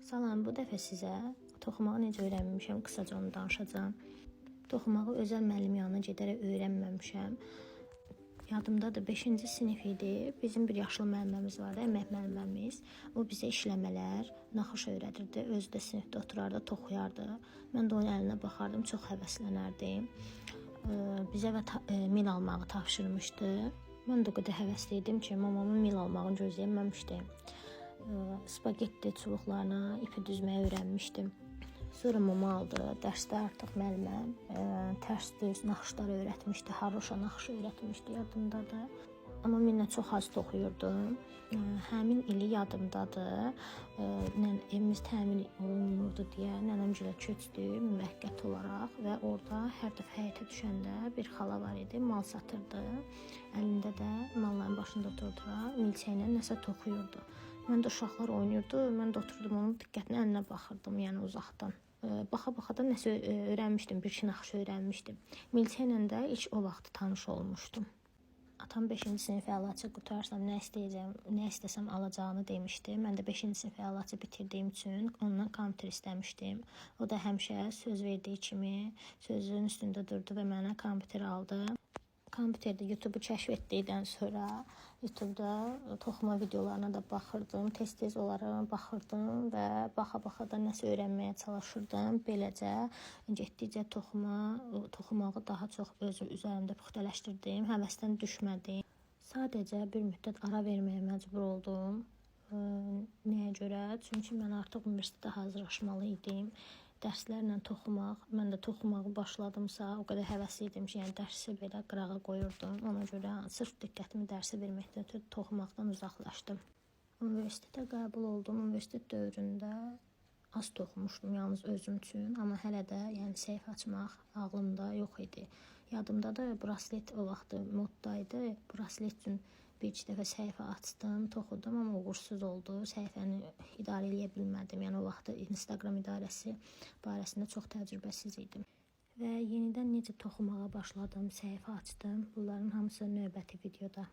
Salam, bu dəfə sizə toxumağı necə öyrənmişəm, qısaca onu danışacağam. Toxumağı özəl müəllim yanına gedərək öyrənməmişəm. Yadımdadır, 5-ci sinif idi. Bizim bir yaşlı müəllimimiz vardı, əmək müəllimimiz. O bizə işləmələr, naxış öyrədirdi. Özü də sinifdə oturardı, toxuyardı. Mən də onun əlinə baxardım, çox həvəslənərdim. Bizə mil almağı tapşırmışdı. Mən də o qədər həvəsli idim ki, mamamın mil almağını gözləyəməmişdim. Spagetti çubuqlarına ipi düzməyi öyrənmişdim. Sonra mama aldı. Dərsdə artıq müəlliməm tərs düz naxışlar öyrətmişdi. Haroşa naxışı öyrətmişdi, yadımdadır. Amma minlə çox az toxuyurdum. Həmin ili yadımdadır. Evimiz təmir olunurdu deyə nənəmgilə köçdük müvəqqəti olaraq və orada hər dəfə həyətə düşəndə bir xala var idi, mal satırdı. Əlində də malların başında oturdular, milçəklə nəsə toxuyurdu. Mən də uşaqlar oynayırdı, mən də oturdum onun diqqətinə, əlinə baxırdım, yəni uzaqdan. Baxa-baxa da nəsə öyrənmişdim, bir iki naxış öyrənmişdim. Milçəklə də ilk o vaxt tanış olmuşdum. Atam 5-ci sinif əlaçı qutarsam nə istəsəm alacağını demişdi. Mən də 5-ci sinif əlaçı bitirdiyim üçün ondan kompüter istəmişdim. O da həmişə söz verdiyi kimi sözünün üstündə durdu və mənə kompüter aldı. Kompüterdə YouTube-u kəşf etdikdən sonra YouTube-da toxuma videolarına da baxırdım, tez-tez onlara baxırdım və baxa-baxa da nəsə öyrənməyə çalışırdım. Beləcə getdikcə toxumağı daha çox üzərimdə puxtələşdirdim, həvəsdən düşmədim. Sadəcə bir müddət ara verməyə məcbur oldum. Nəyə görə? Çünki mən artıq universitetə hazırlaşmalı idim. Dərslərlə toxumaq, mən də toxumağı başladımsa, o qədər həvəsli idim ki, yəni dərsi belə qırağa qoyurdum. Ona görə sırf diqqətimi dərsə verməkdən ötürü toxumaqdan uzaqlaşdım. Universitetə qəbul oldum. Universitet dövründə az toxumuşdum yalnız özüm üçün, amma hələ də yəni səhifə açmaq ağlımda yox idi. Yadımda da braslet o vaxt moddaydı. Braslet üçün bir-iki dəfə səhifə açdım, toxudum, amma uğursuz oldu. Səhifəni idarə edə bilmədim. Yəni o vaxt Instagram idarəsi barəsində çox təcrübəsiz idim. Və yenidən necə toxumağa başladım, səhifə açdım. Bunların hamısı növbəti videoda.